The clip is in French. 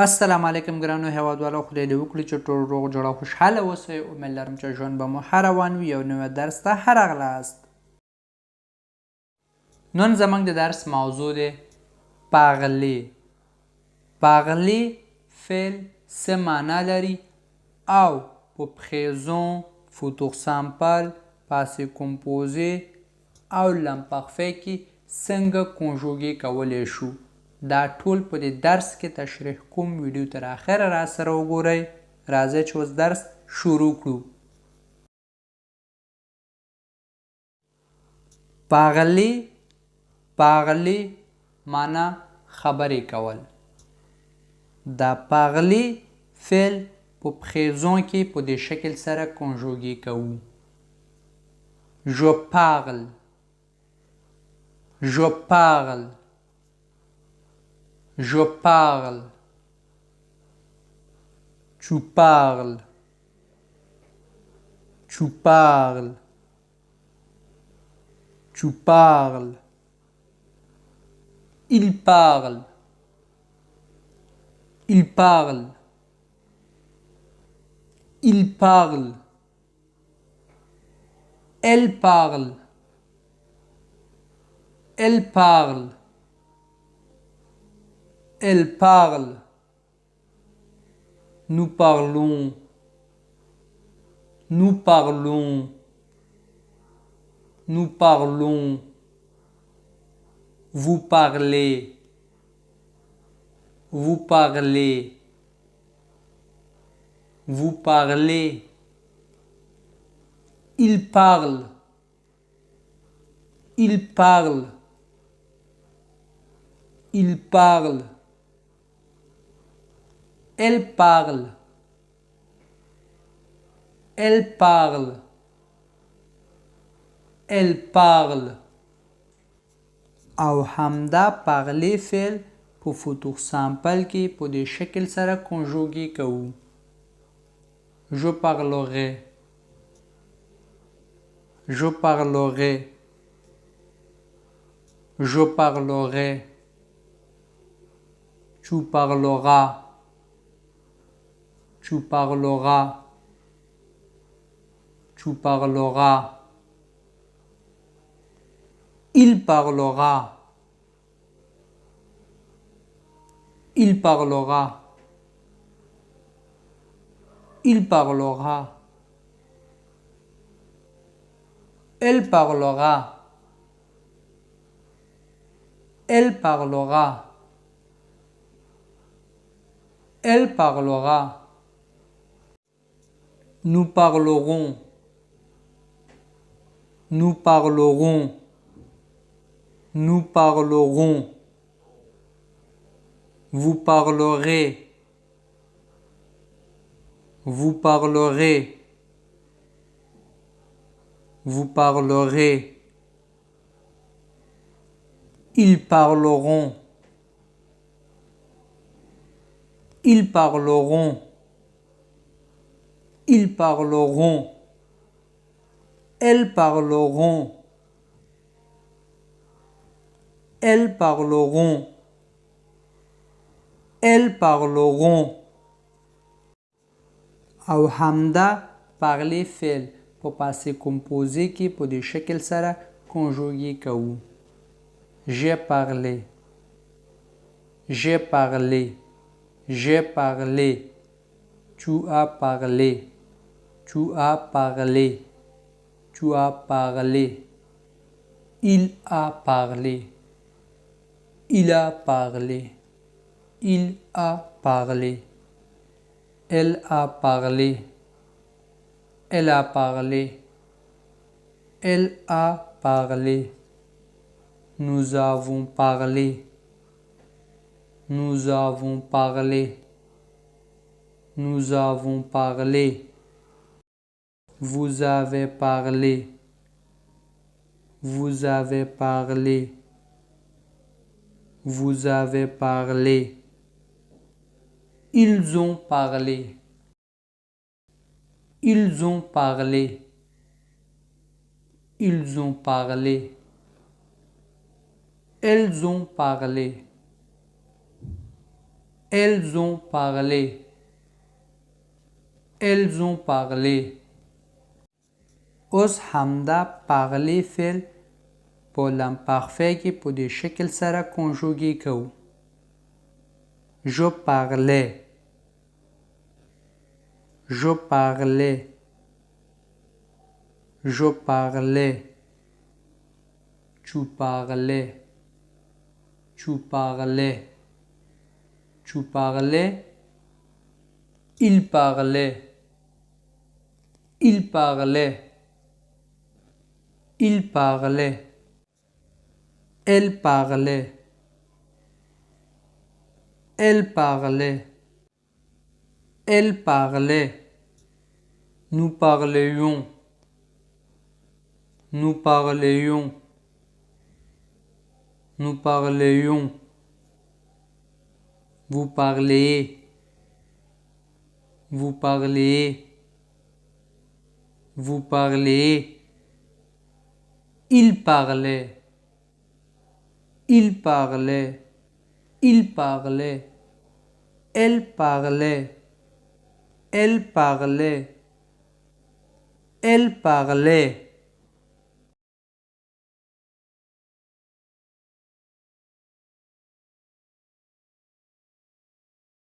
السلام علیکم ګرانو هیوادوالو، خدای دې وکړي چې ټول روغ جوړ او خوشحاله اوسئ. امید لرم چې ژوند به مو ښه روان وي. یو نوی درس ته ښه راغلاست. نن زموږ د درس موضوع دی پاغلی. پاغلی فعل څه معنا لري او په پریزون، فوتور سامپل، پاسې کمپوزې او لمپارفی کې څنګه کنجوګې کولی شو. دا ټول په دې درس کې تشریح کوم. ویډیو تر اخره را سره وګورئ. راځئ چې اوس درس شروع کړو. پاغلی معنا خبرې کول. دا پاغلی فعل په پریزون کې په دې شکل سره کنجوګې کوو. Je parle. Je parle. Je parle. Tu parles. Tu parles. Tu parles. Il parle. Il parle. Il parle. Elle parle. Elle parle. Elle parle. Nous parlons. Nous parlons. Nous parlons. Vous parlez. Vous parlez. Vous parlez. Il parle. Il parle. Il parle. Elle parle. Elle parle. Elle parle. او همدا پاغلی فعل په فوتور سامپل کې په دې شکل سره کنجوګې کوو. Je parlerai. Je parlerai. Je parlerai. Tu parleras. Tu parleras. Tu parleras. Il parlera. Il parlera. Il parlera. Elle parlera. Elle parlera. Elle parlera. Nous parlerons. Nous parlerons. Nous parlerons. Vous parlerez. Vous parlerez. Vous parlerez. Ils parleront. Ils parleront. Ils parleront. Elles parleront. Elles parleront. Elles parleront. او همدا پاغلی فعل په پاسې کمپوزې کې په دې شکل سره کنجوګې کوو. J'ai parlé. J'ai parlé. J'ai parlé. Tu as parlé. Tu as parlé. Tu as parlé. Il a parlé. Il a parlé. Il a parlé. Elle a parlé. Elle a parlé. Elle a parlé. Nous avons parlé. Nous avons parlé. Nous avons parlé. Vous avez parlé. Vous avez parlé. Vous avez parlé. Ils ont parlé. Ils ont parlé. Ils ont parlé. Elles ont parlé. Elles ont parlé. Elles ont parlé. اوس همدا پاغلی فعل په لامپارفait کې په دې شکل سره کنجوګي کوو. Je parlais. Je parlais. Je parlais. Tu parlais. Tu parlais. Tu parlais. Il parlait. Il parlait. Il parlait. Elle parlait. Elle parlait. Elle parlait. Nous parlions. Nous parlions. Nous parlions. Vous parliez. Vous parliez. Vous parliez. Il parlait. Il parlait. Il parlait. Elle parlait. Elle parlait. Elle parlait.